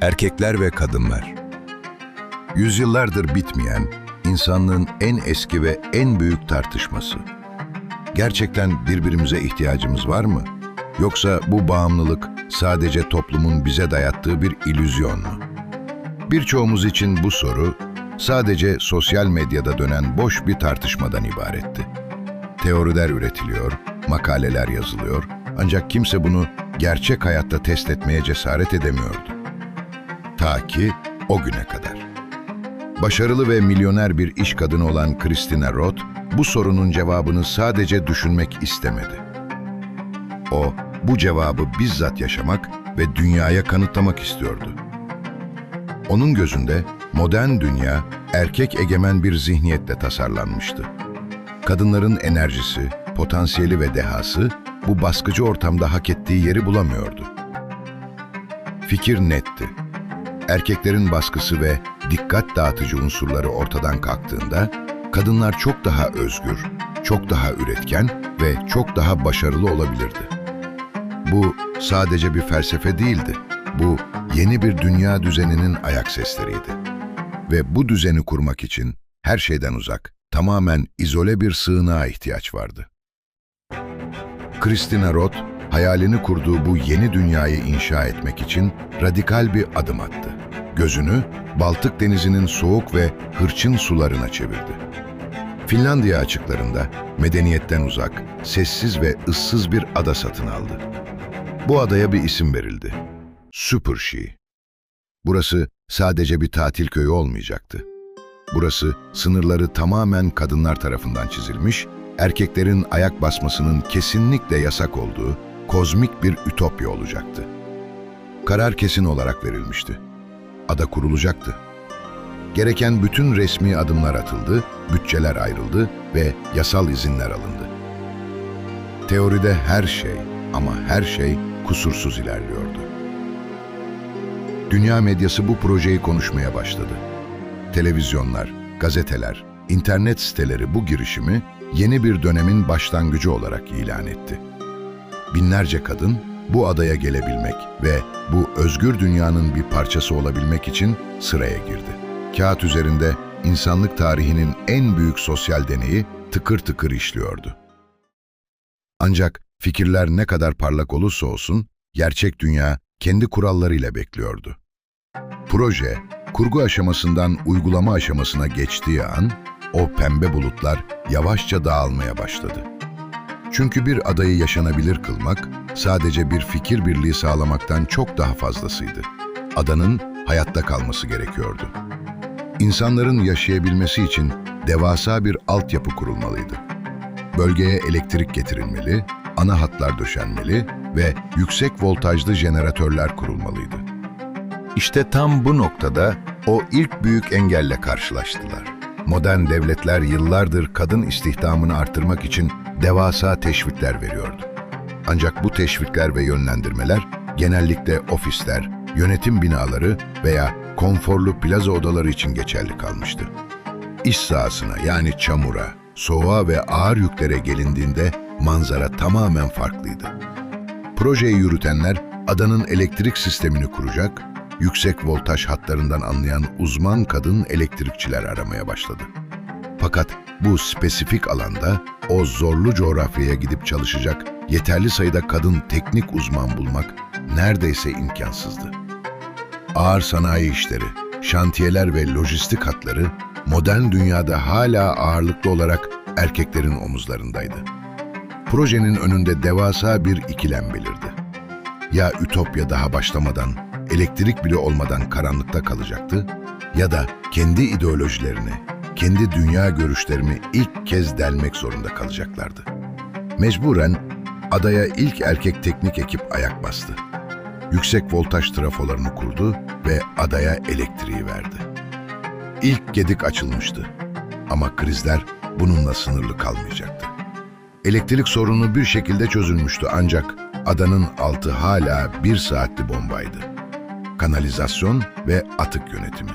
Erkekler ve kadınlar. Yüzyıllardır bitmeyen, insanlığın en eski ve en büyük tartışması. Gerçekten birbirimize ihtiyacımız var mı? Yoksa bu bağımlılık sadece toplumun bize dayattığı bir illüzyon mu? Birçoğumuz için bu soru sadece sosyal medyada dönen boş bir tartışmadan ibaretti. Teoriler üretiliyor, makaleler yazılıyor, ancak kimse bunu gerçek hayatta test etmeye cesaret edemiyordu. Ta ki o güne kadar. Başarılı ve milyoner bir iş kadını olan Christina Roth, bu sorunun cevabını sadece düşünmek istemedi. O, bu cevabı bizzat yaşamak ve dünyaya kanıtlamak istiyordu. Onun gözünde modern dünya, erkek egemen bir zihniyetle tasarlanmıştı. Kadınların enerjisi, potansiyeli ve dehası, bu baskıcı ortamda hak ettiği yeri bulamıyordu. Fikir netti. Erkeklerin baskısı ve dikkat dağıtıcı unsurları ortadan kalktığında, kadınlar çok daha özgür, çok daha üretken ve çok daha başarılı olabilirdi. Bu sadece bir felsefe değildi. Bu yeni bir dünya düzeninin ayak sesleriydi. Ve bu düzeni kurmak için her şeyden uzak, tamamen izole bir sığınağa ihtiyaç vardı. Christina Roth, hayalini kurduğu bu yeni dünyayı inşa etmek için radikal bir adım attı. Gözünü Baltık Denizi'nin soğuk ve hırçın sularına çevirdi. Finlandiya açıklarında medeniyetten uzak, sessiz ve ıssız bir ada satın aldı. Bu adaya bir isim verildi. Super-She. Burası sadece bir tatil köyü olmayacaktı. Burası sınırları tamamen kadınlar tarafından çizilmiş, erkeklerin ayak basmasının kesinlikle yasak olduğu kozmik bir ütopya olacaktı. Karar kesin olarak verilmişti. Ada kurulacaktı. Gereken bütün resmi adımlar atıldı, bütçeler ayrıldı ve yasal izinler alındı. Teoride her şey ama her şey kusursuz ilerliyordu. Dünya medyası bu projeyi konuşmaya başladı. Televizyonlar, gazeteler, internet siteleri bu girişimi yeni bir dönemin başlangıcı olarak ilan etti. Binlerce kadın bu adaya gelebilmek ve bu özgür dünyanın bir parçası olabilmek için sıraya girdi. Kağıt üzerinde insanlık tarihinin en büyük sosyal deneyi tıkır tıkır işliyordu. Ancak fikirler ne kadar parlak olursa olsun, gerçek dünya kendi kurallarıyla bekliyordu. Proje, kurgu aşamasından uygulama aşamasına geçtiği an, o pembe bulutlar yavaşça dağılmaya başladı. Çünkü bir adayı yaşanabilir kılmak, sadece bir fikir birliği sağlamaktan çok daha fazlasıydı. Adanın hayatta kalması gerekiyordu. İnsanların yaşayabilmesi için devasa bir altyapı kurulmalıydı. Bölgeye elektrik getirilmeli, ana hatlar döşenmeli ve yüksek voltajlı jeneratörler kurulmalıydı. İşte tam bu noktada o ilk büyük engelle karşılaştılar. Modern devletler yıllardır kadın istihdamını artırmak için devasa teşvikler veriyordu. Ancak bu teşvikler ve yönlendirmeler genellikle ofisler, yönetim binaları veya konforlu plaza odaları için geçerli kalmıştı. İş sahasına yani çamura, soğuğa ve ağır yüklere gelindiğinde manzara tamamen farklıydı. Projeyi yürütenler adanın elektrik sistemini kuracak, yüksek voltaj hatlarından anlayan uzman kadın elektrikçiler aramaya başladı. Fakat bu spesifik alanda o zorlu coğrafyaya gidip çalışacak yeterli sayıda kadın teknik uzman bulmak neredeyse imkansızdı. Ağır sanayi işleri, şantiyeler ve lojistik hatları modern dünyada hala ağırlıklı olarak erkeklerin omuzlarındaydı. Projenin önünde devasa bir ikilem belirdi. Ya ütopya daha başlamadan, elektrik bile olmadan karanlıkta kalacaktı ya da kendi ideolojilerini, kendi dünya görüşlerini ilk kez delmek zorunda kalacaklardı. Mecburen adaya ilk erkek teknik ekip ayak bastı. Yüksek voltaj trafolarını kurdu ve adaya elektriği verdi. İlk gedik açılmıştı ama krizler bununla sınırlı kalmayacaktı. Elektrik sorunu bir şekilde çözülmüştü ancak adanın altı hala bir saatli bombaydı. Kanalizasyon ve atık yönetimi.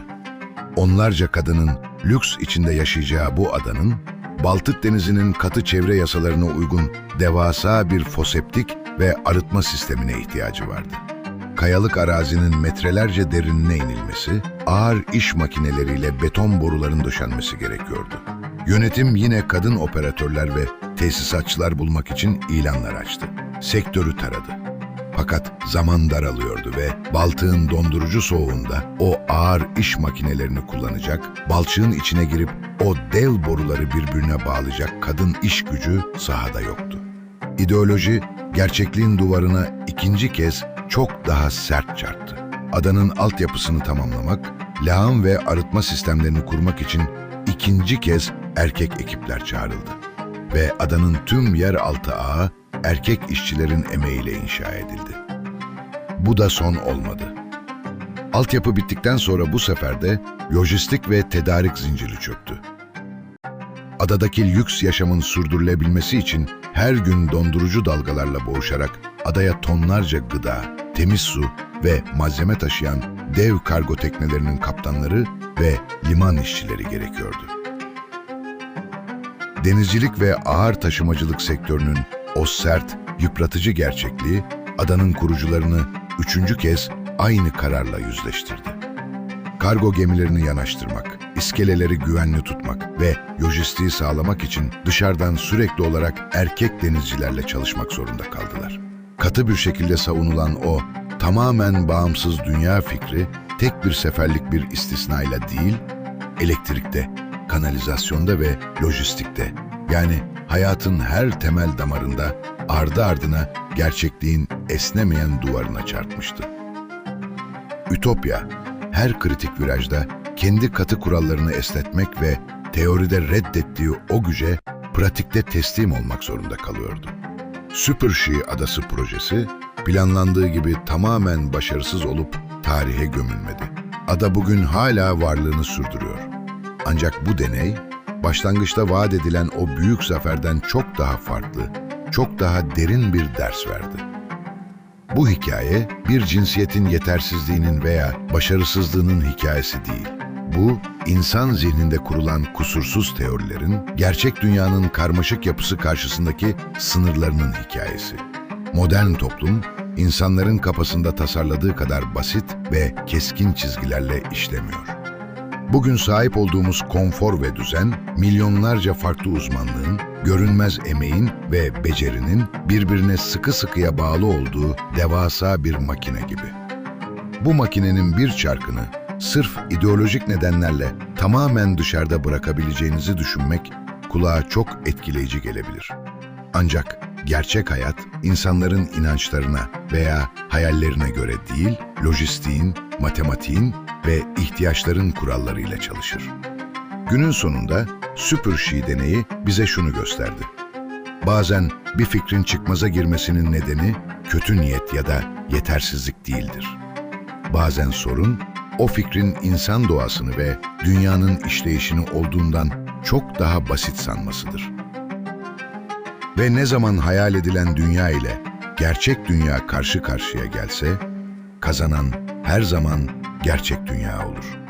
Onlarca kadının lüks içinde yaşayacağı bu adanın, Baltık Denizi'nin katı çevre yasalarına uygun devasa bir foseptik ve arıtma sistemine ihtiyacı vardı. kayalık arazinin metrelerce derinine inilmesi, ağır iş makineleriyle beton boruların döşenmesi gerekiyordu. Yönetim yine kadın operatörler ve tesisatçılar bulmak için ilanlar açtı. Sektörü taradı. Fakat zaman daralıyordu ve balçığın dondurucu soğuğunda o ağır iş makinelerini kullanacak, balçığın içine girip o dev boruları birbirine bağlayacak kadın iş gücü sahada yoktu. İdeoloji, gerçekliğin duvarına ikinci kez çok daha sert çarptı. Adanın altyapısını tamamlamak, lağım ve arıtma sistemlerini kurmak için ikinci kez erkek ekipler çağrıldı. Ve adanın tüm yeraltı ağı erkek işçilerin emeğiyle inşa edildi. Bu da son olmadı. Altyapı bittikten sonra bu sefer de lojistik ve tedarik zinciri çöktü. Adadaki lüks yaşamın sürdürülebilmesi için her gün dondurucu dalgalarla boğuşarak adaya tonlarca gıda, temiz su ve malzeme taşıyan dev kargo teknelerinin kaptanları ve liman işçileri gerekiyordu. Denizcilik ve ağır taşımacılık sektörünün o sert, yıpratıcı gerçekliği adanın kurucularını üçüncü kez aynı kararla yüzleştirdi. Kargo gemilerini yanaştırmak, iskeleleri güvenli tutmak ve lojistiği sağlamak için dışarıdan sürekli olarak erkek denizcilerle çalışmak zorunda kaldılar. Katı bir şekilde savunulan o tamamen bağımsız dünya fikri tek bir seferlik bir istisnayla değil, elektrikte, kanalizasyonda ve lojistikte, yani hayatın her temel damarında ardı ardına gerçekliğin esnemeyen duvarına çarpmıştı. Ütopya, her kritik virajda kendi katı kurallarını esnetmek ve teoride reddettiği o güce pratikte teslim olmak zorunda kalıyordu. Super-She Adası projesi, planlandığı gibi tamamen başarısız olup tarihe gömülmedi. Ada bugün hala varlığını sürdürüyor. Ancak bu deney, başlangıçta vaat edilen o büyük zaferden çok daha farklı, çok daha derin bir ders verdi. Bu hikaye, bir cinsiyetin yetersizliğinin veya başarısızlığının hikayesi değil. Bu, insan zihninde kurulan kusursuz teorilerin, gerçek dünyanın karmaşık yapısı karşısındaki sınırlarının hikayesi. Modern toplum, insanların kafasında tasarladığı kadar basit ve keskin çizgilerle işlemiyor. Bugün sahip olduğumuz konfor ve düzen, milyonlarca farklı uzmanlığın, görünmez emeğin ve becerinin birbirine sıkı sıkıya bağlı olduğu devasa bir makine gibi. Bu makinenin bir çarkını sırf ideolojik nedenlerle tamamen dışarıda bırakabileceğinizi düşünmek kulağa çok etkileyici gelebilir. Ancak gerçek hayat, insanların inançlarına veya hayallerine göre değil, lojistiğin, matematiğin ve ihtiyaçların kurallarıyla çalışır. Günün sonunda Super-She deneyi bize şunu gösterdi. Bazen bir fikrin çıkmaza girmesinin nedeni kötü niyet ya da yetersizlik değildir. Bazen sorun, o fikrin insan doğasını ve dünyanın işleyişini olduğundan çok daha basit sanmasıdır. Ve ne zaman hayal edilen dünya ile gerçek dünya karşı karşıya gelse, kazanan her zaman gerçek dünya olur.